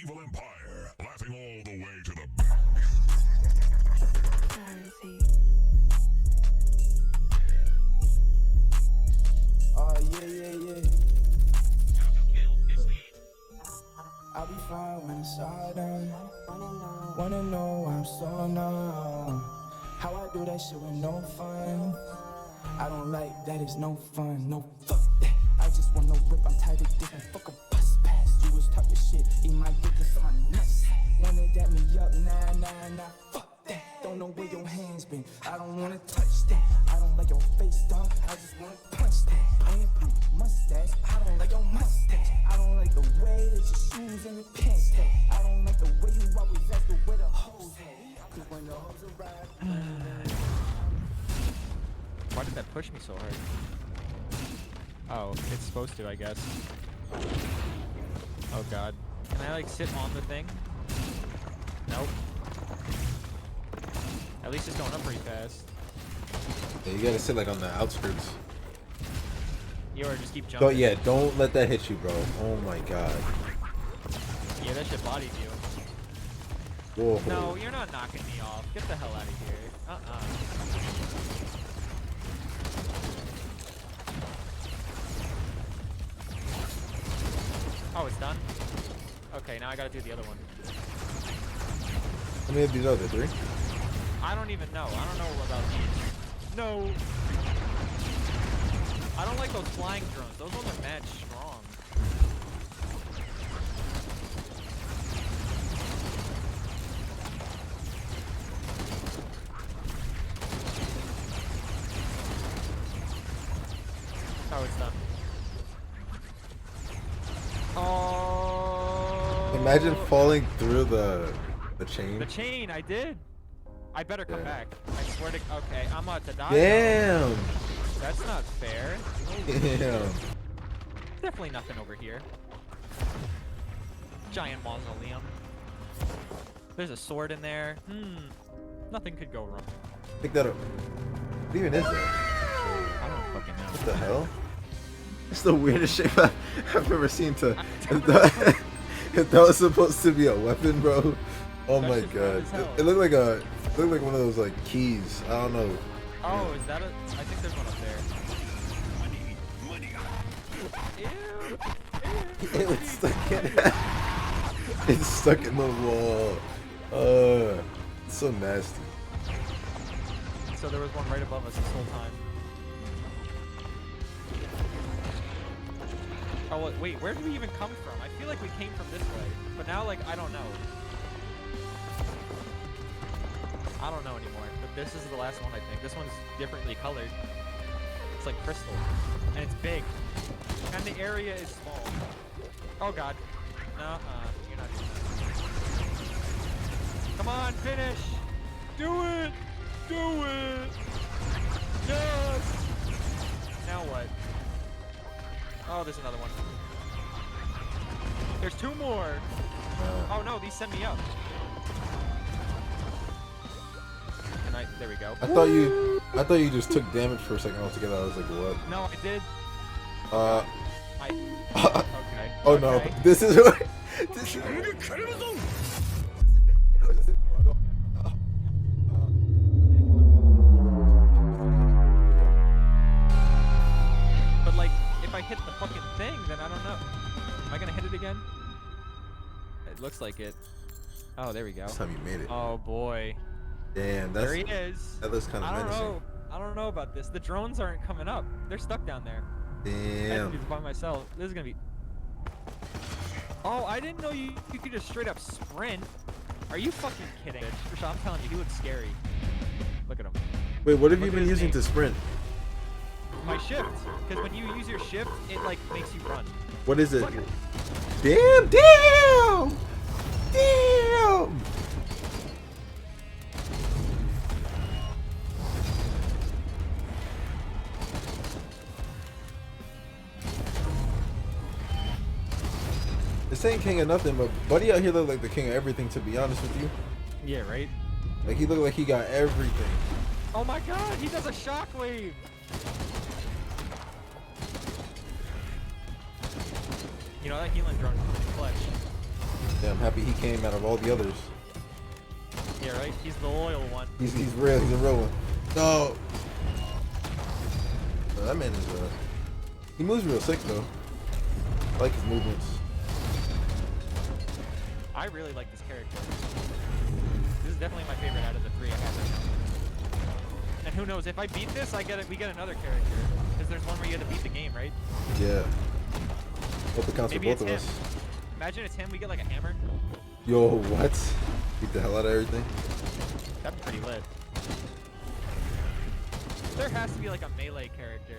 Evil Empire, laughing all the way to the yeah. I'll be fine when it's all done. Wanna know why I'm so numb. How I do that shit with no fun. I don't like that, it's no fun. No, fuck that. I just want no rip, I'm tired of different. Fuck a bus pass. You was talking shit, eat my dick and my nuts. Wanna dap me up, nah, fuck that. Don't know where your hands been, I don't wanna touch that. I don't like your face, dog, I just wanna punch that. Ain't blue mustache, I don't like your mustache. I don't like the way that your shoes and your pants stay. I don't like the way you always ask where the hoes at. Cause when the hoes arrive. Why did that push me so hard? Oh, it's supposed to, I guess. Oh god. Can I like sit on the thing? Nope. At least it's going up pretty fast. Yeah, you gotta sit like on the outskirts. Or just keep jumping. Don't let that hit you, bro. Oh my god. Yeah, that shit bodies you. Whoa. No, you're not knocking me off. Get the hell out of here. Oh, it's done? Okay, now I gotta do the other one. How many of these are there? 3? I don't even know. I don't know about these. No! I don't like those flying drones. Those ones are mad strong. Oh, it's done. Oh! Imagine falling through the chain. The chain, I did. I better come back. I swear to. Okay, I'm about to die. Damn. Now. That's not fair. Damn. Definitely nothing over here. Giant mausoleum. There's a sword in there. Nothing could go wrong. Pick that up. What even is that? I don't fucking know. What the hell? It's the weirdest shape I've ever seen. If that was supposed to be a weapon, bro. Oh my god. It looked like one of those like keys. I don't know. Oh, is that a? I think there's one up there. Ew. It's stuck in. It's stuck in the wall. It's so nasty. So there was one right above us this whole time. Oh wait, where did we even come from? I feel like we came from this way, but now like I don't know. I don't know anymore. But this is the last one, I think. This one's differently colored. It's like crystal, and it's big, and the area is small. Oh god. You're not doing that. Come on, finish! Do it! Do it! Yes! Now what? Oh, there's another one. There's 2 more! Oh no, these send me up. There we go. I thought you just took damage for a second altogether. I was like, what? No, I did. Okay. Oh okay. no, this is what. But like, if I hit the fucking thing, then I don't know. Am I gonna hit it again? It looks like it. Oh, there we go. This time you made it. Oh boy. Damn, There he is. That looks kind of menacing. I don't know about this. The drones aren't coming up. They're stuck down there. I have Damn. to do this by myself. This is gonna be. Oh, I didn't know you could just straight up sprint. Are you fucking kidding? Rashawn, I'm telling you, he looks scary. Look at him. Wait, what have Look you at been his using name. to sprint? My shift, because when you use your shift, it like makes you run. What is it? Look. Damn! Damn! Damn! This ain't king of nothing, but Buddy out here look like the king of everything, to be honest with you. Yeah, right? Like, he looked like he got everything. Oh my god, he does a shockwave! You know, that healing drone comes in clutch. Yeah, I'm happy he came out of all the others. Yeah, right? He's the loyal one. He's real. He's a real one. No. Oh, that man is he moves real sick though. I like his movements. I really like this character. This is definitely my favorite out of the three I have right now. And who knows, if I beat this, we get another character. Because there's one where you have to beat the game, right? Yeah. Hope it counts Maybe for both of it's us. him. Imagine it's him, we get like a hammer. Yo, what? Beat the hell out of everything. That'd be pretty lit. There has to be like a melee character.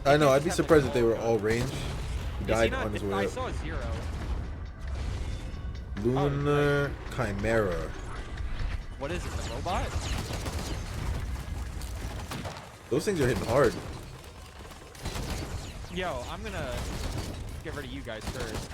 I know, They I'd be just have, surprised like, if they were gun. all range. He Is he died not- on his way I up. saw Zero. Lunar Chimera. What is it, the robot? Those things are hitting hard. Yo, I'm gonna get rid of you guys first.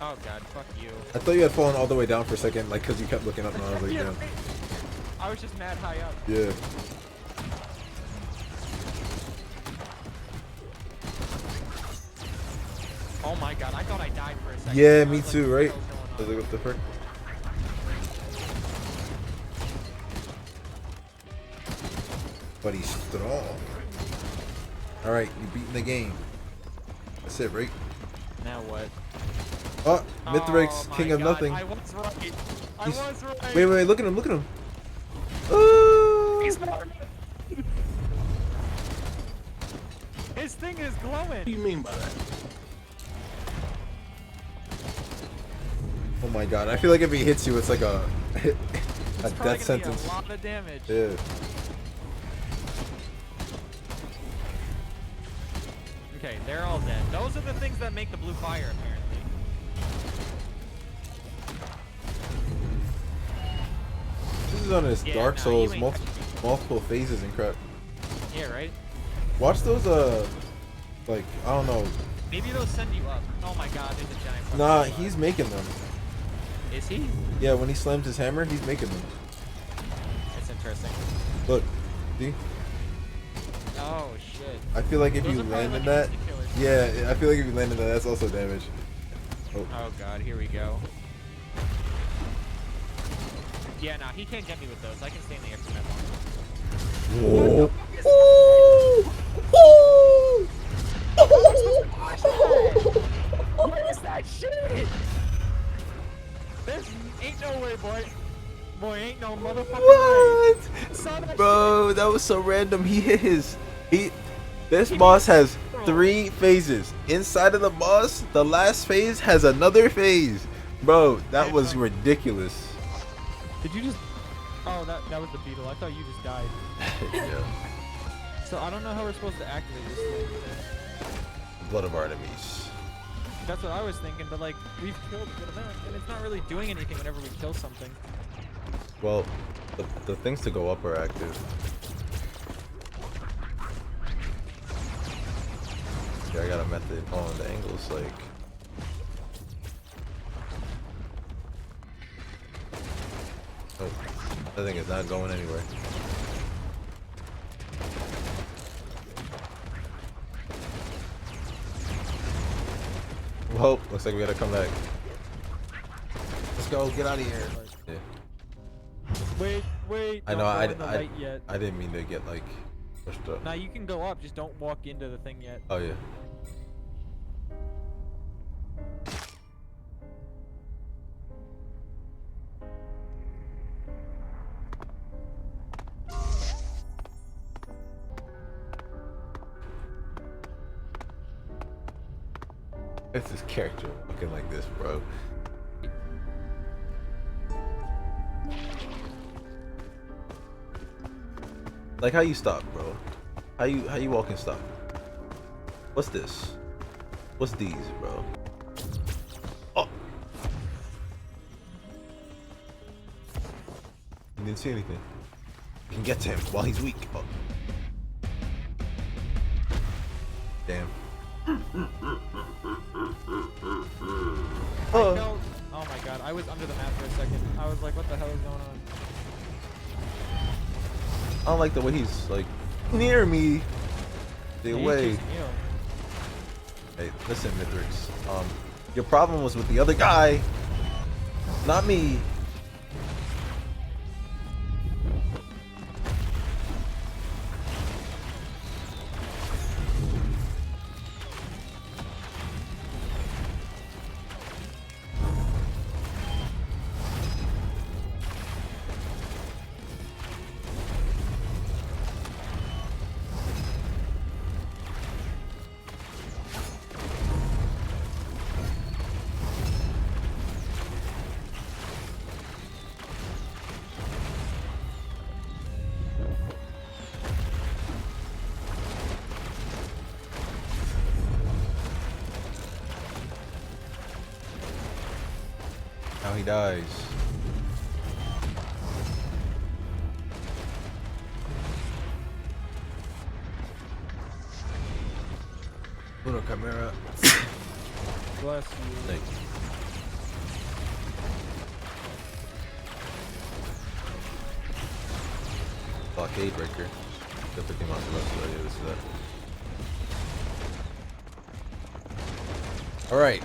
Oh god, fuck you. I thought you had fallen all the way down for a second, like, because you kept looking up and I was like, Yeah, damn. right. I was just mad high up. Yeah. Oh my god, I thought I died for a second. Yeah, I me was like, too, what right? the hell's I was going like, what the frick? But he's strong. Alright, you beating the game. That's it, right? on? Now what? Oh, Mithrix, my king of God, nothing. I was right. I He's- was right. Wait, look at him, look at him. Oh! He's not. His thing is glowing. What do you mean by that? Oh my god, I feel like if he hits you, it's like a It's death probably gonna sentence. be a lot of damage. Yeah. Okay, they're all dead. Those are the things that make the blue fire, apparently. This is on his Yeah, Dark no, Souls, you ain't multiple phases and crap. Yeah, right? Watch those, like, I don't know. Maybe they'll send you up. Oh my god, there's a giant fucking Nah, robot. he's making them. Is he? Yeah, when he slams his hammer, he's making them. That's interesting. Look, see? Oh shit. I feel like if Those you are probably landed like that, instant killers. yeah, I feel like if you landed that, that's also damage. Oh, Oh god, here we go. Yeah, nah, he can't get me with those. I can stay in the air for that long. Whoa. What is that shit? There's ain't no way, boy. Boy, ain't no motherfucking What? way. Saw that Bro, that was so random. He hit his. This boss has 3 phases. Inside of the boss, the last phase has another phase. Bro, that was ridiculous. shit. Did you just? Oh, that was the beetle. I thought you just died. Yeah. So I don't know how we're supposed to activate this thing. Blood of Artemis. That's what I was thinking, but like we've killed a good amount, and it's not really doing anything whenever we kill something. Well, the things to go up are active. Yeah, I got a method on the angles, like. Oh, that thing is not going anywhere. Well, looks like we gotta come back. Let's go, get out of here. Yeah. Wait. I know, don't go in the light yet. I didn't mean to get like pushed up. Now you can go up, just don't walk into the thing yet. Oh yeah. It's this character looking like this, bro. Like how you stop, bro? How you walk and stop? What's this? What's these, bro? Oh! You didn't see anything. You can get to him while he's weak. Oh. Damn. I felt, oh my god, I was under the map for a second. I was like, what the hell is going on? I don't like the way he's like near me. Stay Yeah, he's away. chasing you. Hey, listen, Mithrix. Your problem was with the other guy, not me. Now he dies. Little Chimera. Bless you. Thank you. Blockade breaker. The 50 monster left. So yeah, this is that. Alright.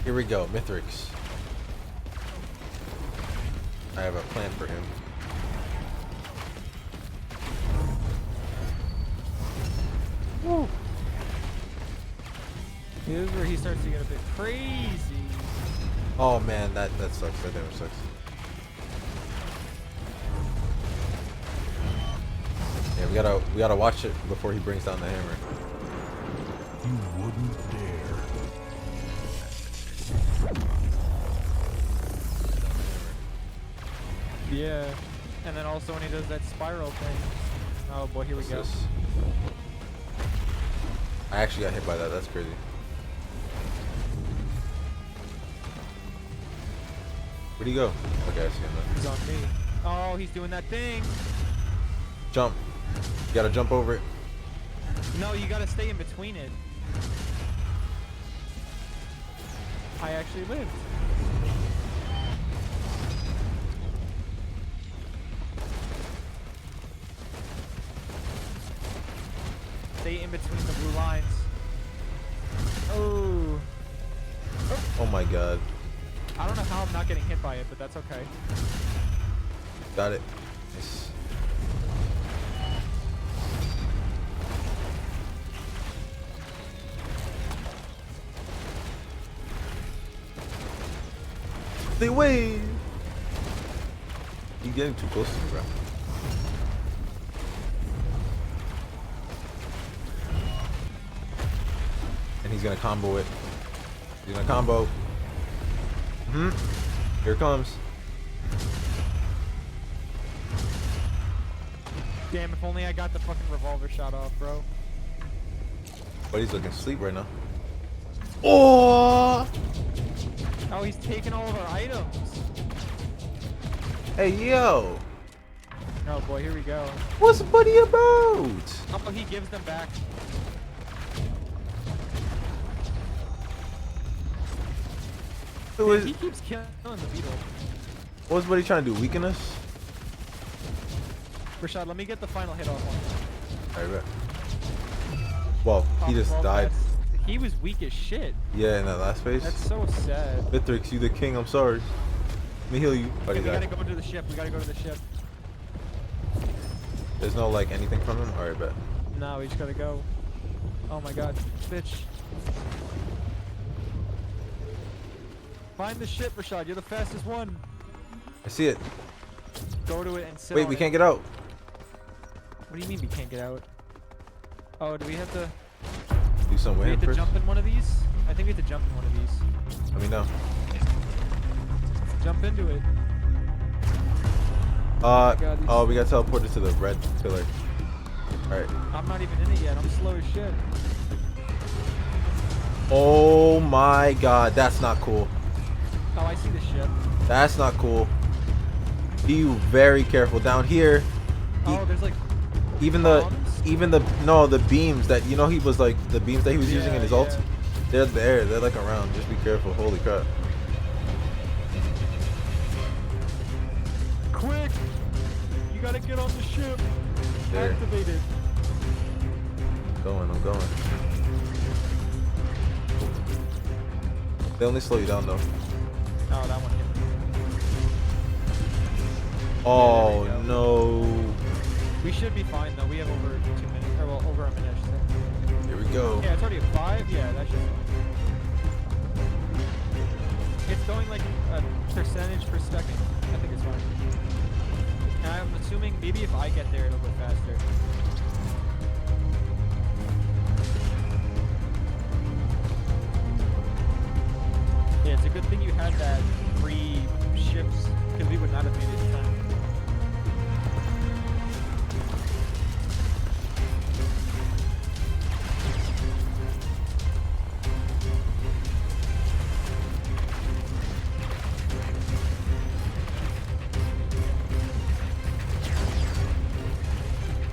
Here we go. Mithrix. I have a plan for him. Woo. Here's where he starts to get a bit crazy. Oh man, that sucks. That damage sucks. Yeah, we gotta watch it before he brings down the hammer. You wouldn't dare. Yeah. And then also when he does that spiral thing. Oh boy, here we go. This? I actually got hit by that. That's crazy. Where'd he go? Okay, I see him then. He's on me. Oh, he's doing that thing. Jump. You gotta jump over it. No, you gotta stay in between it. I actually lived. Stay in between the blue lines. Oh. Oh my god. I don't know how I'm not getting hit by it, but that's okay. Got it. Nice. Stay away! You're getting too close to me, bro. And he's gonna combo it. He's gonna combo. Here it comes. Damn, if only I got the fucking revolver shot off, bro. But he's looking asleep right now. Oh! Oh, he's taking all of our items. Hey, yo! Oh boy, here we go. What's buddy about? Oh, he gives them back. Who is? He keeps killing the beetle. What's buddy trying to do? Weaken us? Rashad, let me get the final hit off on him. Alright, well, he just died. He was weak as shit. Yeah, in that last phase. That's so sad. Mithrix, you the king. I'm sorry. Let me heal you. Buddy Okay, we died. gotta go to the ship. We gotta go to the ship. There's no like anything from him. Alright, bet. No, we just gotta go. Oh my god, bitch. Find the ship, Rashad. You're the fastest one. I see it. Go to it and sit Wait, on we it. can't get out. What do you mean we can't get out? Oh, do we have to? Do some Do we way have to first. jump in one of these? I think we have to jump in one of these. Let me know. Jump into it. God, these- Oh, we got teleported to the red pillar. Alright. I'm not even in it yet. I'm slow as shit. Oh my god, that's not cool. Oh, I see the ship. That's not cool. Be very careful down here. Oh, there's like Even bombs? the beams that he was like the beams that he was using in his ult. They're there. They're like around. Just be careful. Holy crap. Quick! You gotta get on the ship. There. Activate it. I'm going. They only slow you down though. Oh, that one hit me. Oh Yeah, no. We should be fine though. We have over 2 minutes, or well, over a minute, I should say. Here we go. Yeah, it's already at 5. Yeah, that should. It's going like a percentage per second. I think it's fine. And I'm assuming maybe if I get there, it'll go faster. Yeah, it's a good thing you had that 3 ships, because we would not have made it in time.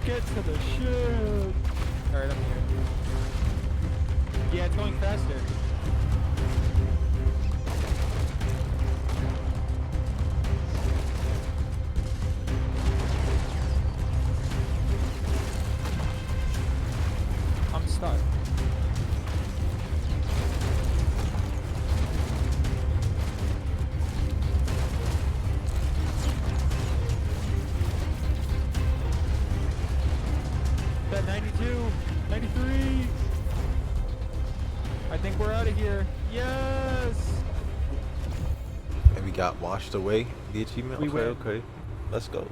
Get to the ship! Alright, I'm here. Yeah, it's going faster. I'm stuck. That 92, 93. I think we're out of here. Yes. And we got washed away. The achievement. We Okay, win. okay. Let's go.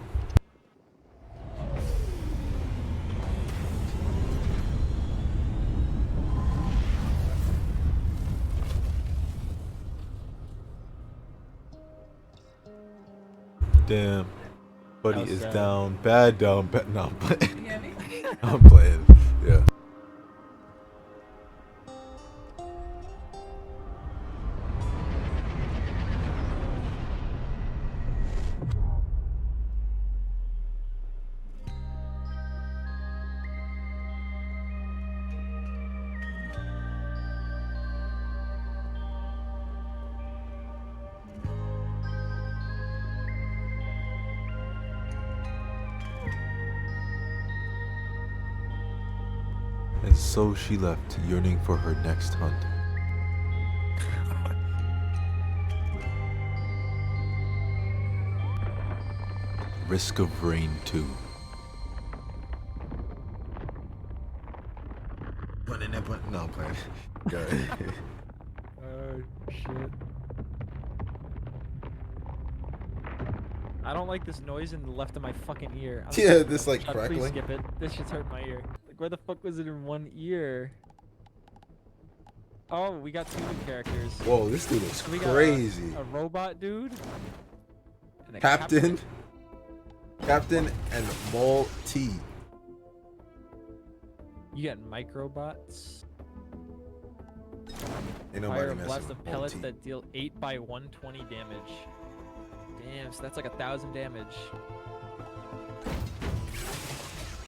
Damn. Buddy How's is that? down. Bad down. Bad. No, I'm playing. You hear me? I'm playing. Yeah. And so she left, yearning for her next hunt. Risk of Rain 2. Button that button. No, I'm playing. Go ahead. Oh shit. I don't like this noise in the left of my fucking ear. I'm Yeah, sorry, this, but like, please crackling. skip it. This shit's hurting my ear. Like, where the fuck was it in one ear? Oh, we got 2 new characters. Whoa, this dude is So we got crazy. a robot dude. And a Captain. Captain and Mole T. You got microbots. Ain't Fire nobody a messing blast with of Mole pellets T. that deal 8 by 120 damage. Damn, so that's like 1,000 damage.